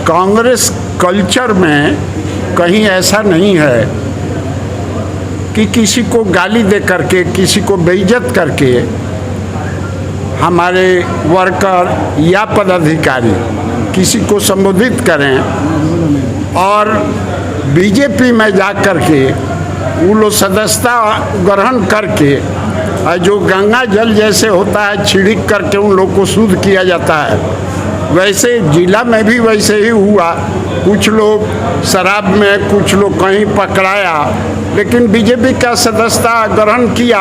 Congress culture में कहीं ऐसा नहीं है कि किसी को गाली दे करके, किसी को बेइज्जत करके हमारे वर्कर या पदाधिकारी किसी को संबोधित करें और बीजेपी में जा कर के वो लोग सदस्यता ग्रहण करके जो गंगा जल जैसे होता है छिड़क करके उन लोग को शुद्ध किया जाता है, वैसे जिला में भी वैसे ही हुआ। कुछ लोग शराब में, कुछ लोग कहीं पकड़ाया, लेकिन बीजेपी का सदस्यता ग्रहण किया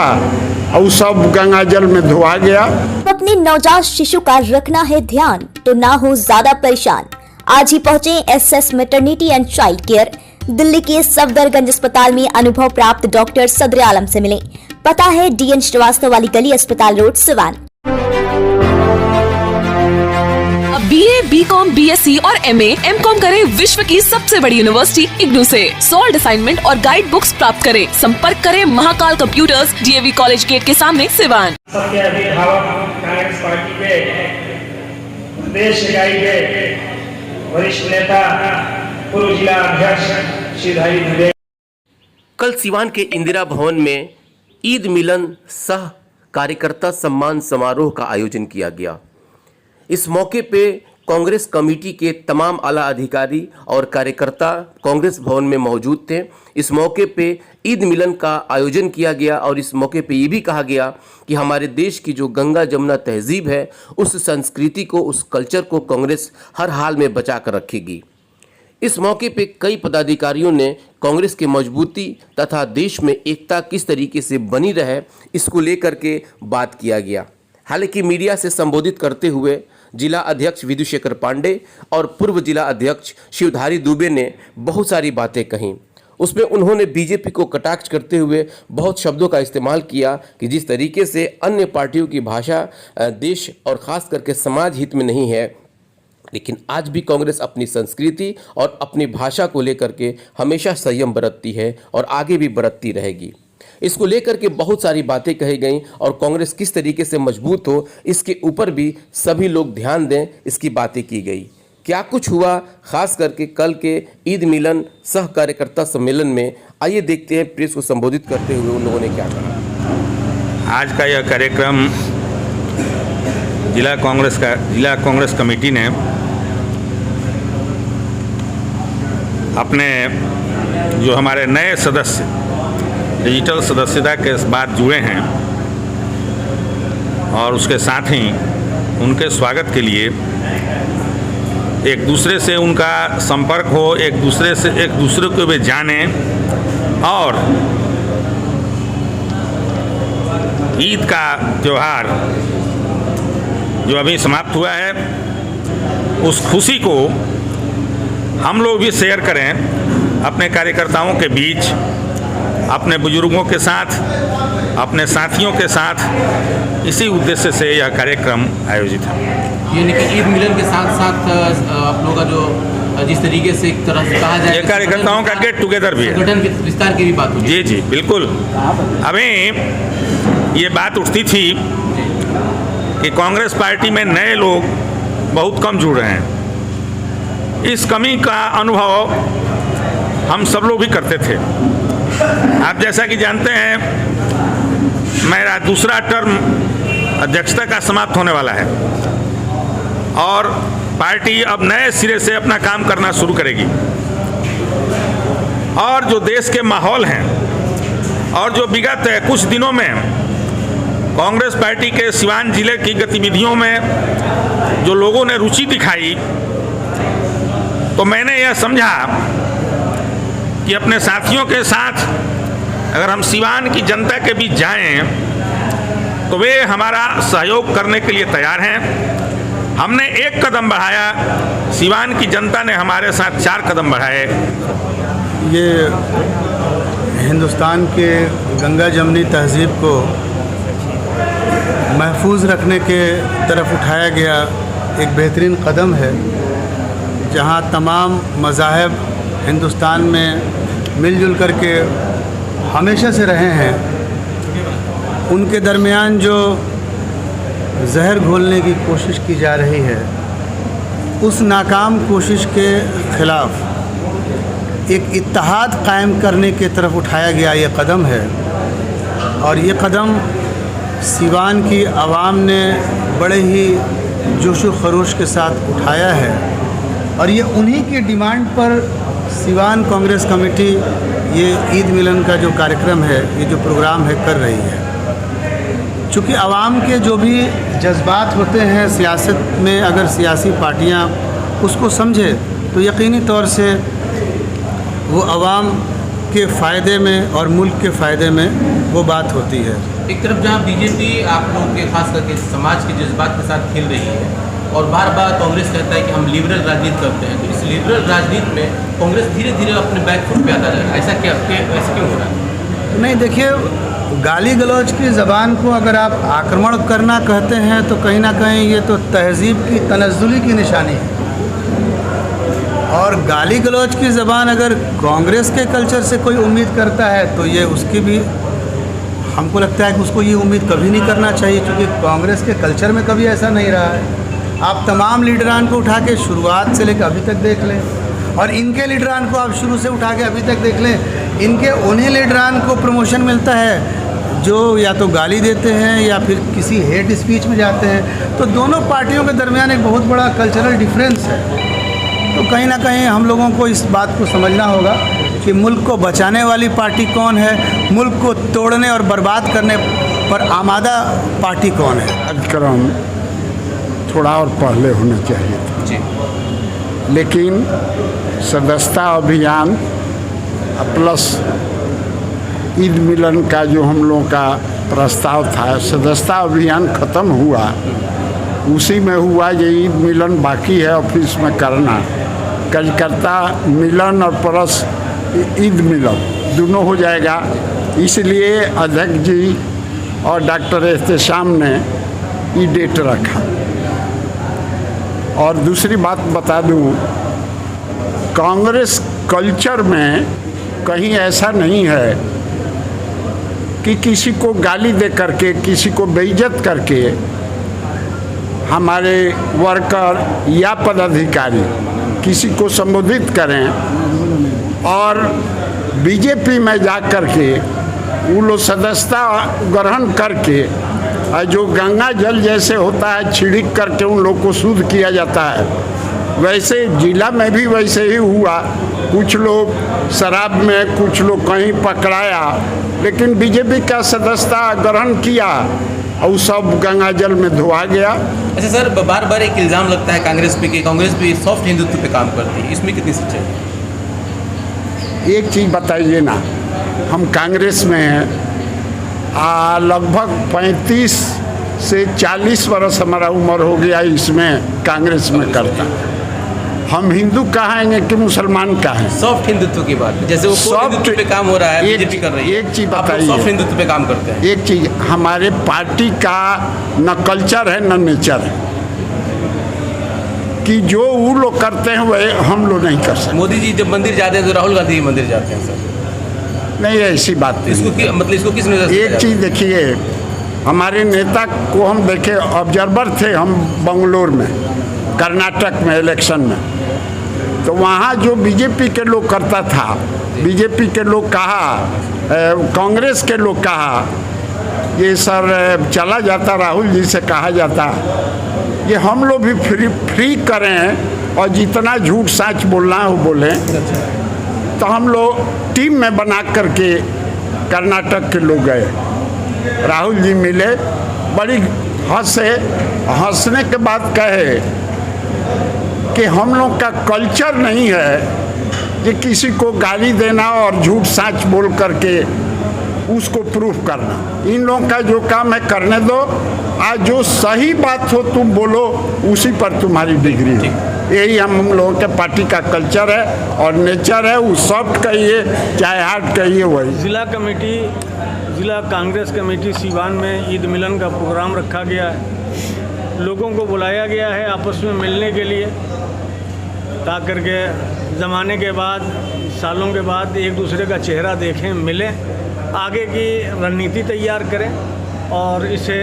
और सब गंगा जल में धोआ गया। अपने नवजात शिशु का रखना है ध्यान तो ना हो ज्यादा परेशान। आज ही पहुंचे SS maternity and child care Delhi के सफदरगंज अस्पताल में अनुभव प्राप्त डॉक्टर सदर आलम से मिले। पता है डीएन श्रीवास्तव वाली गली, अस्पताल road, Siwan. BA, BCom, BSc और एमए, एमकॉम करें विश्व की सबसे बड़ी यूनिवर्सिटी इग्नू से। सॉल्ड असाइनमेंट और गाइड बुक्स प्राप्त करें। संपर्क करें Mahakal computers, DAV college gate के सामने, सिवान। सबके अभिभावक कांग्रेस पार्टी के प्रदेश इकाई के वरिष्ठ नेता पूर्व जिला अध्यक्ष श्रीधारी दुबे। कल सिवान के इंदिरा भवन में ईद मिलन सह कार्यकर्ता सम्मान समारोह का आयोजन किया गया। इस मौके पे कांग्रेस कमेटी के तमाम आला अधिकारी और कार्यकर्ता कांग्रेस भवन में मौजूद थे। इस मौके पे ईद मिलन का आयोजन किया गया और इस मौके पे ये भी कहा गया कि हमारे देश की जो गंगा जमुना तहजीब है, उस संस्कृति को, उस कल्चर को कांग्रेस हर हाल में बचा कर रखेगी। इस मौके पे कई पदाधिकारियों ने कांग्रेस की मजबूती तथा देश में एकता किस तरीके से बनी रहे, इसको लेकर के बात किया गया। हालांकि मीडिया से संबोधित करते हुए जिला अध्यक्ष विधुशेखर पांडे और पूर्व जिला अध्यक्ष शिवधारी दुबे ने बहुत सारी बातें कहीं। उसमें उन्होंने बीजेपी को कटाक्ष करते हुए बहुत शब्दों का इस्तेमाल किया कि जिस तरीके से अन्य पार्टियों की भाषा देश और ख़ास करके समाज हित में नहीं है, लेकिन आज भी कांग्रेस अपनी संस्कृति और अपनी भाषा को लेकर के हमेशा संयम बरतती है और आगे भी बरतती रहेगी। इसको लेकर के बहुत सारी बातें कही गई और कांग्रेस किस तरीके से मजबूत हो, इसके ऊपर भी सभी लोग ध्यान दें, इसकी बातें की गई। क्या कुछ हुआ खास करके कल के ईद मिलन सह कार्यकर्ता सम्मेलन में, आइए देखते हैं प्रेस को संबोधित करते हुए उन लोगों ने क्या कहा। आज का यह कार्यक्रम जिला कांग्रेस कमेटी ने अपने जो हमारे नए सदस्य डिजिटल सदस्यता के बाद जुड़े हैं और उसके साथ ही उनके स्वागत के लिए एक दूसरे से उनका संपर्क हो, एक दूसरे को वे जाने और ईद का त्यौहार जो अभी समाप्त हुआ है, उस खुशी को हम लोग भी शेयर करें अपने कार्यकर्ताओं के बीच, अपने बुजुर्गों के साथ, अपने साथियों के साथ। इसी उद्देश्य से यह कार्यक्रम आयोजित है। यानी कि ईद मिलन के साथ साथ आप लोगों का जो जिस तरीके से एक तरह से कहा जाए, ये कार्यकर्ताओं का गेट टुगेदर भी है, संगठन के विस्तार की भी बात होगी। जी बिल्कुल। अभी ये बात उठती थी कि कांग्रेस पार्टी में नए लोग बहुत कम जुड़ रहे हैं। इस कमी का अनुभव हम सब लोग भी करते थे। आप जैसा कि जानते हैं, मेरा दूसरा टर्म अध्यक्षता का समाप्त होने वाला है और पार्टी अब नए सिरे से अपना काम करना शुरू करेगी। और जो देश के माहौल हैं और जो विगत कुछ दिनों में कांग्रेस पार्टी के सिवान जिले की गतिविधियों में जो लोगों ने रुचि दिखाई, तो मैंने यह समझा कि अपने साथियों के साथ अगर हम सिवान की जनता के बीच जाएं तो वे हमारा सहयोग करने के लिए तैयार हैं। हमने एक कदम बढ़ाया, सिवान की जनता ने हमारे साथ 4 कदम बढ़ाए। ये हिंदुस्तान के गंगा जमुनी तहजीब को महफूज रखने के तरफ उठाया गया एक बेहतरीन कदम है, जहां तमाम मज़ाहब हिंदुस्तान में मिलजुल करके हमेशा से रहे हैं। उनके दरमियान जो जहर घोलने की कोशिश की जा रही है, उस नाकाम कोशिश के ख़िलाफ़ एक इत्तेहाद कायम करने की तरफ उठाया गया ये कदम है। और ये कदम सिवान की आवाम ने बड़े ही जोश व खरोश के साथ उठाया है और ये उन्हीं की डिमांड पर सिवान कांग्रेस कमेटी ये ईद मिलन का जो कार्यक्रम है, ये जो प्रोग्राम है, कर रही है। चूँकि आवाम के जो भी जज्बात होते हैं सियासत में, अगर सियासी पार्टियां उसको समझे तो यकीनी तौर से वो आवाम के फ़ायदे में और मुल्क के फ़ायदे में वो बात होती है। एक तरफ जहां बीजेपी आप लोगों के खास करके समाज के जज्बात के साथ खेल रही है और बार बार कांग्रेस कहता है कि हम लिबरल राजनीति करते हैं, तो इस लिबरल राजनीति में कांग्रेस धीरे धीरे अपने बैकफुट पे आता जा रहा है। ऐसा क्यों हो रहा है? नहीं, देखिए, गाली गलौज की ज़बान को अगर आप आक्रमण करना कहते हैं तो कहीं ना कहीं ये तो तहज़ीब की तनज़्ज़ुली की निशानी है। और गाली गलौज की ज़बान अगर कांग्रेस के कल्चर से कोई उम्मीद करता है तो ये उसकी भी, हमको लगता है कि उसको ये उम्मीद कभी नहीं करना चाहिए, क्योंकि कांग्रेस के कल्चर में कभी ऐसा नहीं रहा है। आप तमाम लीडरान को उठा के शुरुआत से लेकर अभी तक देख लें और इनके लीडरान को आप शुरू से उठा के अभी तक देख लें, इनके उन्हीं लीडरान को प्रमोशन मिलता है जो या तो गाली देते हैं या फिर किसी हेट स्पीच में जाते हैं। तो दोनों पार्टियों के दरमियान एक बहुत बड़ा कल्चरल डिफरेंस है। तो कहीं ना कहीं हम लोगों को इस बात को समझना होगा कि मुल्क को बचाने वाली पार्टी कौन है, मुल्क को तोड़ने और बर्बाद करने पर आमादा पार्टी कौन है। कार्यक्रम थोड़ा और पहले होना चाहिए था जी, लेकिन सदस्यता अभियान प्लस ईद मिलन का जो हम लोगों का प्रस्ताव था, सदस्यता अभियान ख़त्म हुआ, उसी में हुआ ये ईद मिलन बाकी है ऑफिस में करना। कार्यकर्ता मिलन और प्लस ईद मिलन दोनों हो जाएगा, इसलिए अध्यक्ष जी और डॉक्टर एहतेशाम ने ये डेट रखा। और दूसरी बात बता दूं, कांग्रेस कल्चर में कहीं ऐसा नहीं है कि किसी को गाली दे करके, किसी को बेइज्जत करके हमारे वर्कर या पदाधिकारी किसी को संबोधित करें और बीजेपी में जा करके वो लोग सदस्यता ग्रहण करके जो गंगा जल जैसे होता है छिड़क करके उन लोग को शुद्ध किया जाता है, वैसे जिला में भी वैसे ही हुआ। कुछ लोग शराब में, कुछ लोग कहीं पकड़ाया, लेकिन बीजेपी का सदस्यता ग्रहण किया और सब गंगा जल में धोआ गया। अच्छा सर, बार बार एक इल्ज़ाम लगता है कांग्रेस पे कि कांग्रेस भी सॉफ्ट हिंदुत्व पे काम करती है, इसमें कितनी सच्चाई है? एक चीज़ बताइए ना, हम कांग्रेस में हैं, लगभग 35 से 40 वर्ष हमारा उम्र हो गया इसमें कांग्रेस में करता। हम हिंदू कहेंगे कि मुसलमान कहें? सॉफ्ट हिंदुत्व की बात, जैसे वो हिंदुत्व पे काम हो रहा है, बीजेपी कर रही है। एक चीज़ आप बताइए, सॉफ्ट हिंदुत्व पे काम करते हैं। एक चीज़, हमारे पार्टी का न कल्चर है न नेचर है कि जो वो लोग करते हैं वह हम लोग नहीं कर सकते। मोदी जी जब मंदिर जाते हैं तो राहुल गांधी मंदिर जाते हैं सर? नहीं, ऐसी बात नहीं। इसको किस नजर से? एक चीज़ देखिए, हमारे नेता को हम देखे, ऑब्जर्वर थे हम बंगलोर में, कर्नाटक में इलेक्शन में, तो वहाँ जो बीजेपी के लोग करता था, बीजेपी के लोग कहा, कांग्रेस के लोग कहा, ये सर चला जाता, राहुल जी से कहा जाता ये हम लोग भी फ्री करें और जितना झूठ सच बोलना है वो बोलें। तो हम लोग टीम में बना करके कर्नाटक के लोग गए, राहुल जी मिले, बड़ी हंसने के बाद कहे कि हम लोग का कल्चर नहीं है कि किसी को गाली देना और झूठ सच बोल करके उसको प्रूफ करना। इन लोगों का जो काम है करने दो, आज जो सही बात हो तुम बोलो, उसी पर तुम्हारी डिग्री है। यही हम लोगों के पार्टी का कल्चर है और नेचर है। वो सॉफ्ट कहिए चाहे हार्ड कहिए, वही। जिला कांग्रेस कमेटी सीवान में ईद मिलन का प्रोग्राम रखा गया है। लोगों को बुलाया गया है आपस में मिलने के लिए, ताकि करके ज़माने के बाद, सालों के बाद एक दूसरे का चेहरा देखें, मिलें, आगे की रणनीति तैयार करें और इसे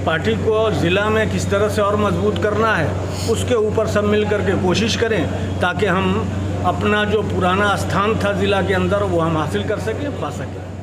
पार्टी को ज़िला में किस तरह से और मजबूत करना है, उसके ऊपर सब मिल कर के कोशिश करें ताकि हम अपना जो पुराना स्थान था ज़िला के अंदर वो हम हासिल कर सकें, पा सकें।